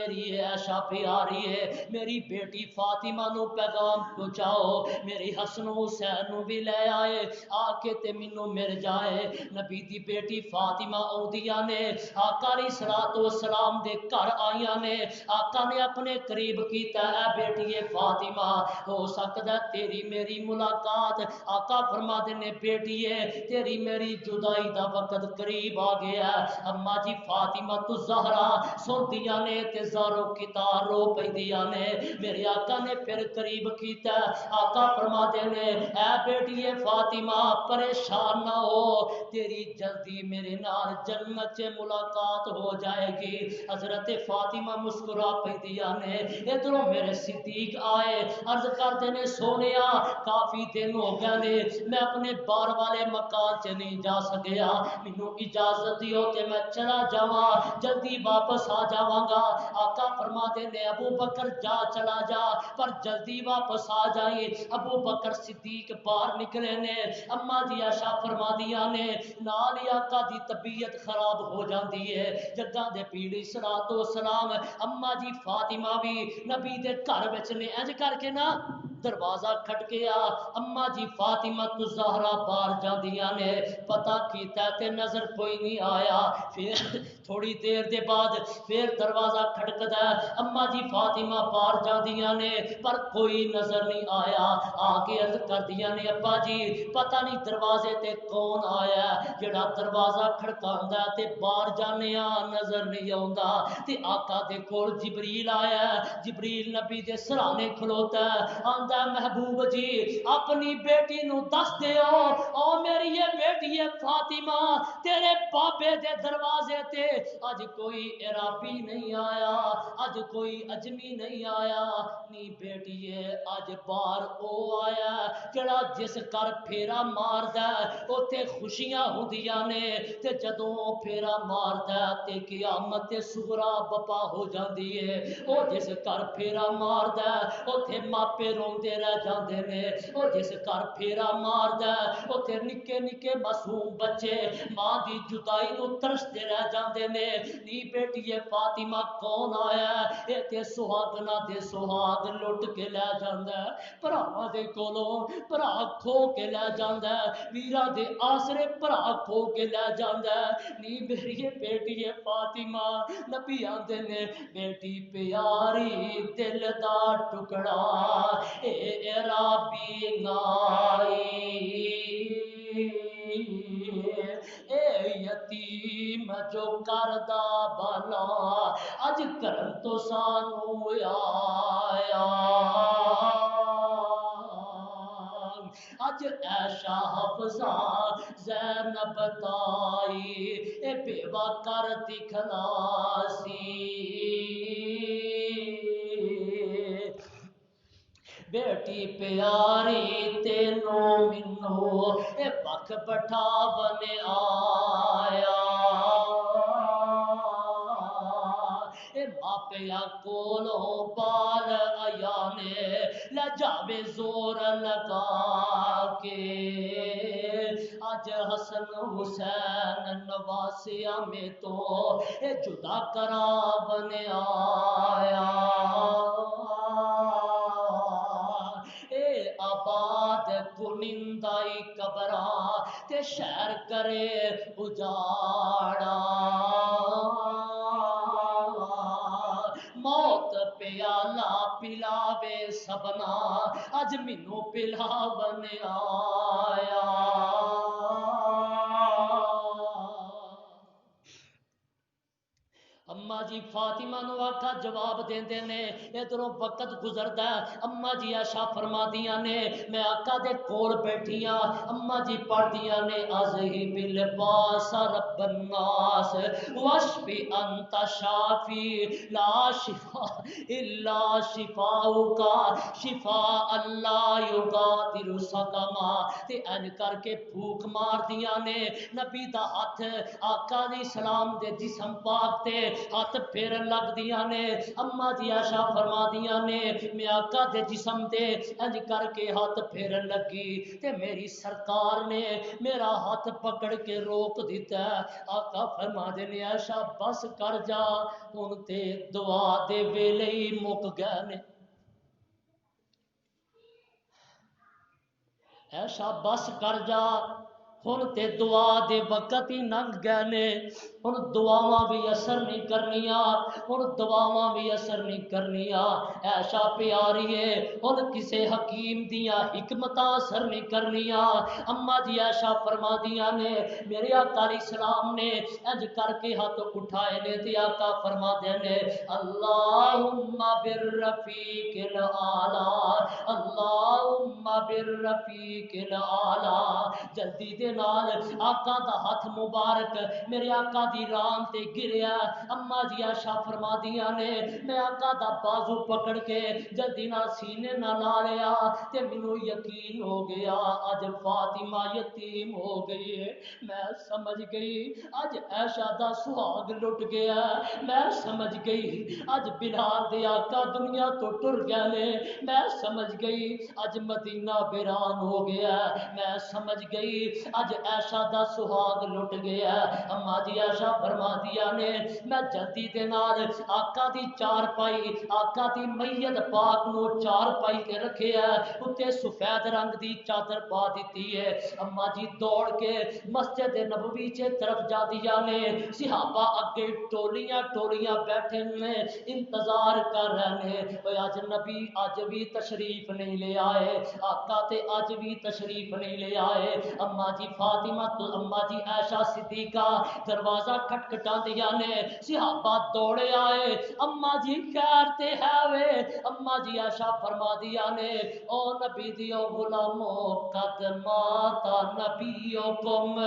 میری عائشہ پیاری ہے میری بیٹی فاطمہ نو پیغام پہنچاؤ میری حسن حسین نو بھی لے آئے آ کے تے مینوں مل جائے نبی دی بیٹی فاطمہ اودیاں نے آقا علیہ الصلوۃ والسلام دے گھر آئیاں نے آقا نے اپنے قریب کیتا اے بیٹی فاطمہ ہو سکدا تیری میری ملاقات آقا فرما دے نے بیٹی تیری میری جدائی دا وقت قریب آ گیا اما جی فاطمہ تو زہرا سنتیاں نے تے زارو کتار رو پیندیاں نے میرے آقا نے پھر قریب کیتا آقا فرما دے نے اے بیٹی فاطمہ پریشان نہ ہو تیری جلدی میرے نال جنت سے ملاقات ہو جائے گی حضرت فاطمہ مسکرا پیندیاں نے ادھروں میرے صدیق آئے عرض کرتے نے سونیا کافی دن ہو گئے نے میں اپنے بار والے مکان سے نہیں جا سکیا مینوں اجازت دیو کہ میں چلا جاواں جلدی واپس آ جاواں گا آقا فرما دے نے ابو بکر جا چلا جا پر جلدی واپس آ جائیں ابو بکر صدیق باہر نکلے نے اما جی عائشہ فرما دیا نے نال ہی آقا دی طبیعت خراب ہو جاندی ہے جداں دے پیڑی صلوات و سلام اما جی فاطمہ بھی نبی دے گھر وچ نے انج کر کے نا دروازہ کھٹکیا اما جی فاطمہ تو زہرا باہر جاندیاں نے پتہ کیتا تے نظر کوئی نہیں آیا پھر تھوڑی دیر دے بعد پھر دروازہ کھٹکدا اما جی فاطمہ باہر جاندیاں نے پر کوئی نظر نہیں آیا آ کے عرض کردیاں نے ابا جی پتہ نہیں دروازے تے کون آیا جڑا دروازہ کھڑکاندا تے باہر جانیا نظر نہیں آوندا تے آقا دے کول جبریل آیا جبریل نبی دے سرانے کھلوتا آندا محبوب جی اپنی بیٹی نو دس دیو او میری یہ بیٹی ہے فاطمہ تیرے بابے دے دروازے تے اج کوئی عرابی نہیں آیا اج کوئی اجمی نہیں آیا نی بیٹی ہے اج باہر او آیا جڑا جس کر پھیرا ماردا اوتے خوشیاں ہوندیاں نے تے جدوں پھیرا ماردا تے قیامت صغرا بپا ہو جاندی ہے او جس کر پھیرا ماردا اوتھے ماپے روندے رہ جاندے نے او جس کر پھیرا ماردا اوتھے نکے نکے معصوم بچے ماں دی جدائی نو ترستے رہ جاندے نے نی بیٹی فاطمہ کون آیا اے تے سہاگنا دے سہاگ لٹ کے لے جاندا بھراواں دے کولوں بھرا کھو کے لے جاندا ویراں دے آسرے بھرا کھو کے لے جاندا نی میری بیٹی فاطمہ نبی آندے نے بیٹی پیاری دل دا ٹکڑا اے عرابی نائی اے یتیم جو کردا بھلا اج کرن تو سانو آیا اج عائشہ حفصہ زینب تائی اے بیوہ کر دکھلاسی بیٹی پیاری تینوں منو اے پک بٹھاون آیا اے ماپیا کولوں بال آیا نے لے جاوے زور لگا کے اج حسن حسین نواسیا میں تو اے جدا کراون آیا اے آباد کنندائی قبراں تے شہر کرے اجاڑا موت پیالہ پلاوے سبنا اج مینوں پلاون آیا اما جی فاطمہ نو آکھا جواب دیندے نے ادھروں وقت گزردا اما جی عائشہ فرمادیاں نے میں آقا دے کول بیٹھیاں اما جی پڑھدیاں نے ازہی بالباس رب الناس واشفی انت شافی لا شفا الا شفاؤک شفاء اللہ یغادر سقما تے ان کر کے پھوک مار دیاں نے نبی دا ہاتھ آقا علیہ السلام دے جسم پاک تے ہاتھ پھیرن لگ دیاں نے. اما جی عائشہ فرما دیاں نے میں آقا دے جسم تے انج کر کے ہاتھ پھیرن لگی تے میری سرکار نے میرا ہاتھ پکڑ کے روک دیتا. آقا فرما دے نے عائشہ بس کر جا ہن تے دعا دے ویلے ہی مک گئے نے. عائشہ بس کر جا ہن تے دعا دے وقت ہی لنگ گئے نے. ہن دعاواں بھی اثر نہیں کرنیاں, ہن دعاواں بھی اثر نہیں کرنیاں. عائشہ پیاری ہے ہن کسے حکیم دیاں حکمتاں اثر نہیں کرنیاں. اما جی عائشہ فرما دیاں نے میرے آقا علیہ السلام نے انج کر کے ہاتھ اٹھائے نے تے آقا فرما دے نے اللہم بالرفیق الاعلی, اللہم بالرفیق الاعلی. جلدی دے نال آقا دا ہاتھ مبارک میرے آقا دی ران تے گریا. اما جی عائشہ فرما دیاں نے میں آقا دا بازو پکڑ کے جلدی نال سینے نہ لا لیا تے مینوں یقین ہو گیا اج فاطمہ یتیم ہو گئی ہے. میں سمجھ گئی اج عائشہ دا سہاگ لٹ گیا. میں سمجھ گئی اج بلال دے آقا دنیا تو ٹر گئے نے. میں سمجھ گئی اج مدینہ ویران ہو گیا. میں سمجھ گئی اج عائشہ دا سہاگ لٹ گیا. اما جی عائشہ فرما دیا نے میں جلدی دے نال آقا دی چار پائی آقا دی میت پاک نو چار پائی کے رکھے ہے اتنے سفید رنگ دی چادر پا دیتی ہے. اما جی دوڑ کے مسجد نبوی چے طرف جا دیا نے. صحابہ اگے ٹولیاں ٹولیاں بیٹھے نے انتظار کر رہے ہیں اج نبی اج بھی تشریف نہیں لے آئے, آقا تے اج بھی تشریف نہیں لے آئے. اما جی فاطمہ تو اما جی عائشہ صدیقہ دروازہ کھٹکھٹا دیا نے. صحابہ دوڑے آئے اما جی خیر تے ہے وے. اما جی عائشہ فرما دیا نے او نبی دیو غلامو قد ماتا نبیکم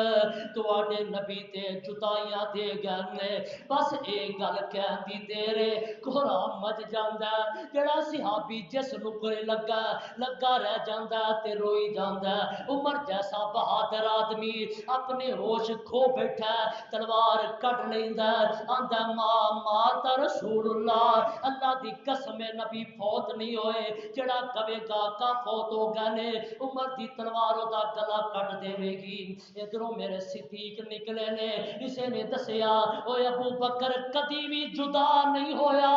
تواڈے نبی تے جدائیاں دے گئے نے. بس ایک گل کہن دی دیر کوہرا مچ جاندا جڑا صحابی جس نکرے لگا رہ جاندا تے روئی جاندا. عمر جیسا بہادر آدمی اپنے ہوش کھو بیٹھا تلوار کٹ لیندا آندا ماں مات رسول اللہ, اللہ دی قسم نبی فوت نہیں ہوئے. جڑا کہے گا کا فوت ہو گئے نے عمر دی تلوار دا گلا کٹ دے گی. ادھروں میرے صدیق نکلے نے کسے نے دسیا او ابو بکر کدی بھی جدا نہیں ہویا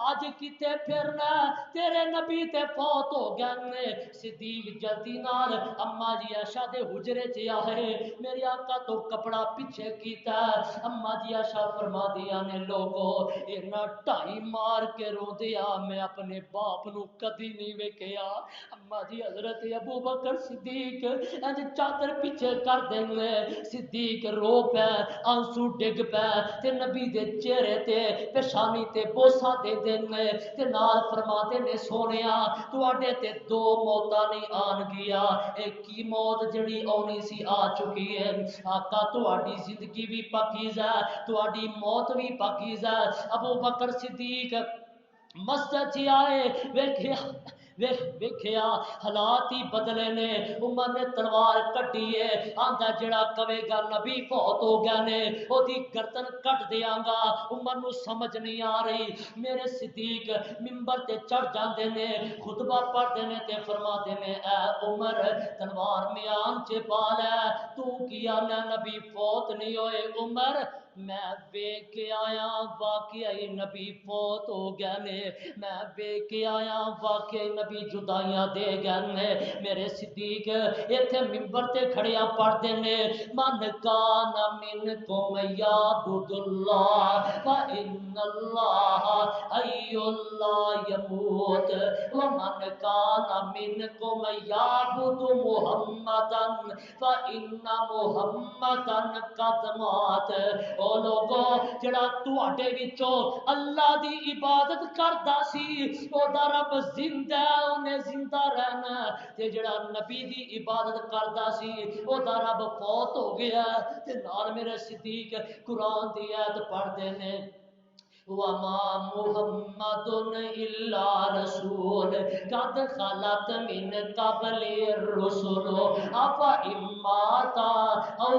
اج کتے پھرنا تیرے نبی تے فوت ہو گئے نے. صدیق جلدی نال اما جی عائشہ دے حجرے چ آئے میرے آقا تو کپڑا پیچھے کیتا. اما جی عائشہ فرما دیا نے لوگو اینا ٹائی مار کے رو دیا میں اپنے باپ نو کدی نہیں ویکھیا. اما جی حضرت ابو بکر صدیق انج چادر پیچھے کر دیں صدیق رو پے آنسو ڈگ پے تے نبی دے چہرے تے پیشانی تے بوسا دے دیں تے نال فرماتے نے سونیا تواڈے تے دو موتاں نہیں آن گیا ایک کی موت جڑی آنی سی آ چکی ہے. آقا تواڈی زندگی بھی پاکیزہ تواڈی موت بھی پاکیزہ. ابو بکر صدیق مسجد چ آئے ویکھیا حالات ہی بدلے نے. عمر نے تلوار کٹی ہے آندا جڑا کہے گا نبی فوت ہو گئے نے او دی گردن کٹ دیاں گا. عمر نو سمجھ نہیں آ رہی. میرے صدیق منبر تے چڑھ جاندے نے خطبہ پڑھدے نے تے فرماندے نے اے عمر تلوار میان چ پا لے تو کیا نبی فوت نہیں ہوئے. عمر میں ویکھ کے آیا واقعی نبی فوت ہو گئے نے. میں ویکھ کے آیا واقعی نبی جدائیاں دے گئے نے. میرے صدیق ایتھے منبر تے کھڑیا پڑھدے نے من کان منکم یعبد اللہ فإن اللہ حی لا یموت ومن کان منکم یعبد محمدا فإن محمدا قد مات. او لوگو جڑا تواڈے وچوں اللہ دی عبادت کردا سی او دا رب زندہ ہے اونے زندہ رہنا تے جڑا نبی دی عبادت کردا سی او دا رب فوت ہو گیا. تے نال میرے صدیق قرآن دی آیت پڑھدے نے وما محمد الا رسول قد خلت من قبل الرسل افا امات او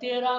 13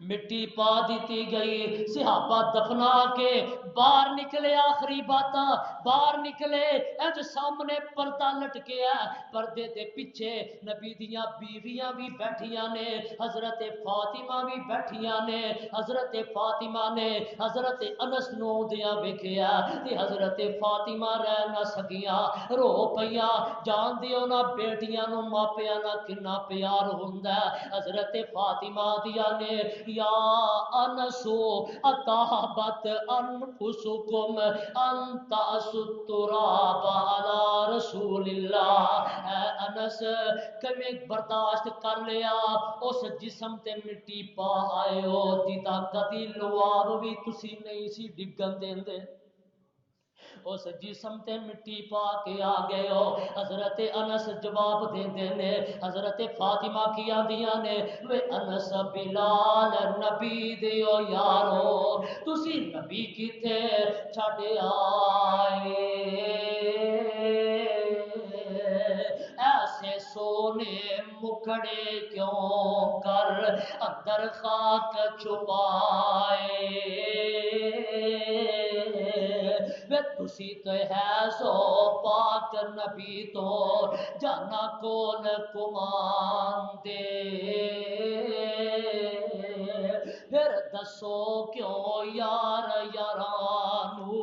مٹی پا دیتی گئی، صحابہ دفنا کے باہر نکلے، آخری باتاں باہر نکلے، اج سامنے پردہ لٹکیا، پردے دے پیچھے نبی دیاں بیویاں بھی بیٹھیاں نے، حضرت فاطمہ بھی بیٹھیاں نے، حضرت فاطمہ نے حضرت انس نو دیاں ویکھیا تے حضرت فاطمہ رہ نہ سکیاں، رو پیاں، جان دیو نا بیٹیاں نو ماپیاں نہ کنا پیار ہوندا ہے۔ حضرت فاطمہ دیا نے یا انسو اتابت انفسکم انت ستراب علی رسول اللہ، اے انس کمیں برداشت کر لیا اس جسم تے مٹی پا آئے ہو جتا کدی لواب بھی تسی نہیں سی ڈگن دیندے، اس جسم تے مٹی پا کے آ گئے ہو۔ حضرت انس جواب دے دینے، حضرت فاطمہ کی آندیاں نے وے انس بلال نبی دیو یارو تسی نبی کیتے چھڑے آئے، ایسے سونے مکھڑے کیوں کر اندر خاک چھپائے، وے تسی تے ہے سو پاک نبی تو جانا کون کمان دے، پھر دسو کیوں یار یارانو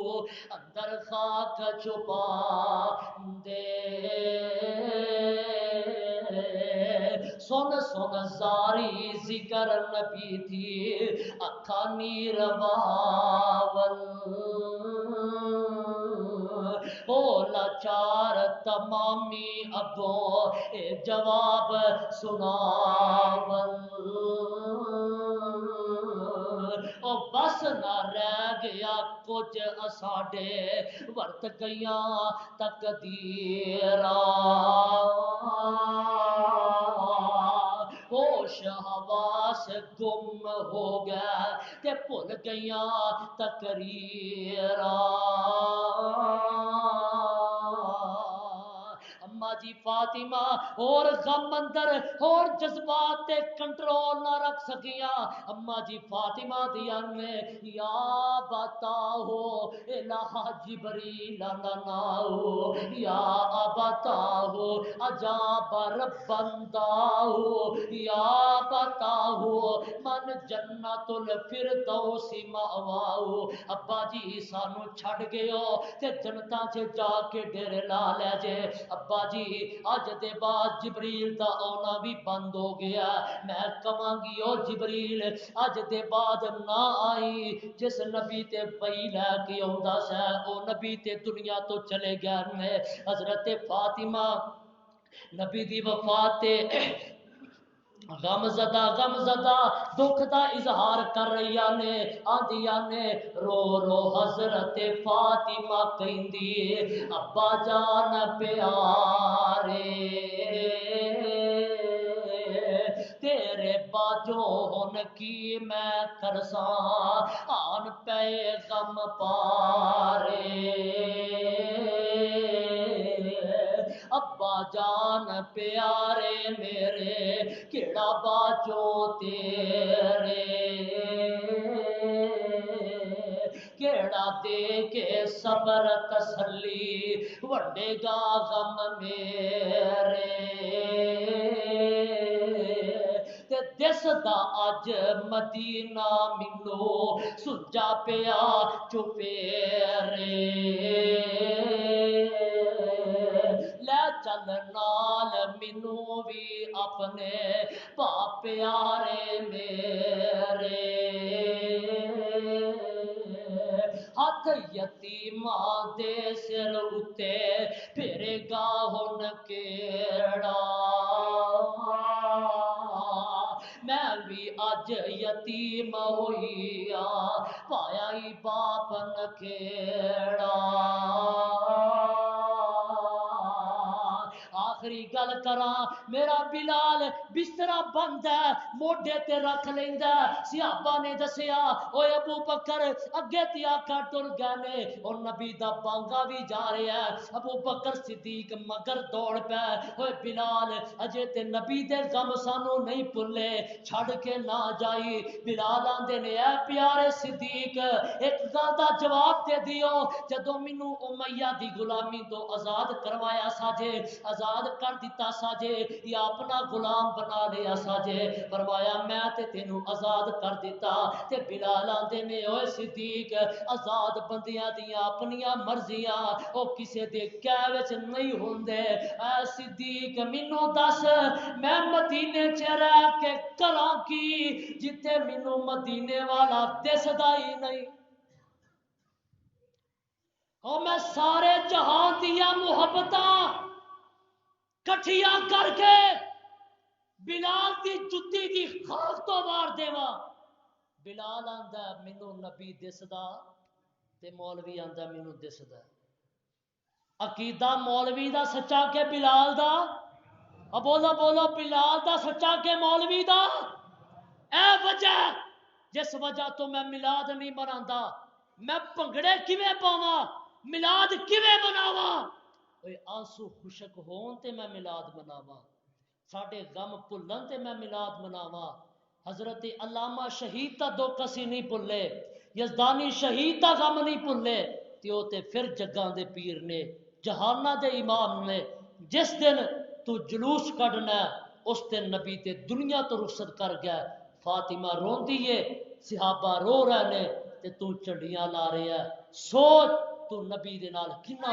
اندر خاک چھپا دے، سن سن زاری ذکر نبی تھی اکھا نیر واول، او لاچار تمامی اگوں اے جواب سناول، او بس نہ رہ گیا کچھ اساڈے ورت گئیاں تقدیراں، ہوش حواس گم ہو گیا تے بھول گئیاں تقریراں، اما جی فاطمہ اور غم اندر اور جذبات تے کنٹرول نہ رکھ سکیاں، اما جی فاطمہ دیا نے یا بتاؤ الہ جبریل لناؤ یا بتاؤ عجاب ربنداؤ یا بتاؤ من جنت الفردوس مأواؤ، ابا جی سانو چھڑ گئے ہو تے جنتاں چ جا کے ڈیرے لا لے جے، ابا جی اج دے بعد جبریل دا آنا بھی بند ہو گیا، میں کہاں گی او جبریل اج دے بعد نہ آئی، جس نبی تے وحی لے کے آندا سا او نبی تے دنیا تو چلے گیا نے۔ حضرت فاطمہ نبی دی وفات تے غم زدہ دکھ دا اظہار کر رہی نے، آندیا نے رو رو حضرت فاطمہ کہندی ابا جان پیارے تیرے باجو ہن کی میں کرساں آن پے غم پارے، ابا جان پیارے میرے کیڑا باجو تیرے، کیڑا دے کے صبر تسلی وڈے گا غم میرے، تے دس دا اج مدینہ مینو سجا پیا چپیرے، لے چل نال مینو بھی اپنے پا پیارے میرے، ہاتھ یتیماں دے سر اتے پھیرے گا ہن کیڑا، میں بھی اج یتیم ہوئی پایا ہی باپ نکھیڑا، آخری گل کرا میرا بلال بسترا بند ہے موڈے تے رکھ لیندا صحابہ نے دسیا اوے ابو بکر اگے تے آقا ٹر گئے نے اور نبی دا بانگا بھی جا رہا ہے ابو بکر صدیق مگر دوڑ پے اوے بلال اجے تے نبی دے غم سانو نہیں بھلے چھڑ کے نہ جائی بلال آندے نے اے پیارے صدیق ایک گل دا جواب دے دیو جدوں مینوں امیہ دی غلامی تو آزاد کروایا ساجے آزاد کر دیتا ساجے یا اپنا غلام بنا لیا ساجے فرمایا میں تے تینوں آزاد کر دیتا تے بلال آندے نے اوے صدیق آزاد بندیاں دیاں اپنیاں مرضیاں او کسے دے کہے وچ نہیں ہوندے اے صدیق مینوں دس میں مدینے چ رہ کے کراں کی جتے مینوں مدینے والا دسدا ہی نہیں اور میں سارے جہان دیا محبتاں کٹھیاں کر کے بلال دی جتی دی خاک تو مار دیواں بلال آندا مینوں نبی دسدا تے مولوی آندا مینوں دسدا عقیدہ مولوی دا سچا کہ بلال دا بولو بولو بلال دا سچا کہ مولوی دا اے وجہ جس وجہ تو میں میلاد نہیں مناتا میں بھنگڑے کیویں پاواں میلاد کیویں مناواں اوے آنسو خشک ہون تے میں میلاد مناواں ساڈے غم بھلن تے میں میلاد مناواں حضرت علامہ شہید دا دکھ اسی نہیں بھلے یزدانی شہید دا غم نہیں بھلے تے او تے پھر جگاں دے پیر نے جہاناں دے امام نے جس دن تو جلوس کڈنا اس دن نبی تے دنیا تو رخصت کر گیا فاطمہ روندی ہے صحابہ رو رہے نے تے تو چنڈیاں لا رہے ہے سوچ تو نبی دے نال کنا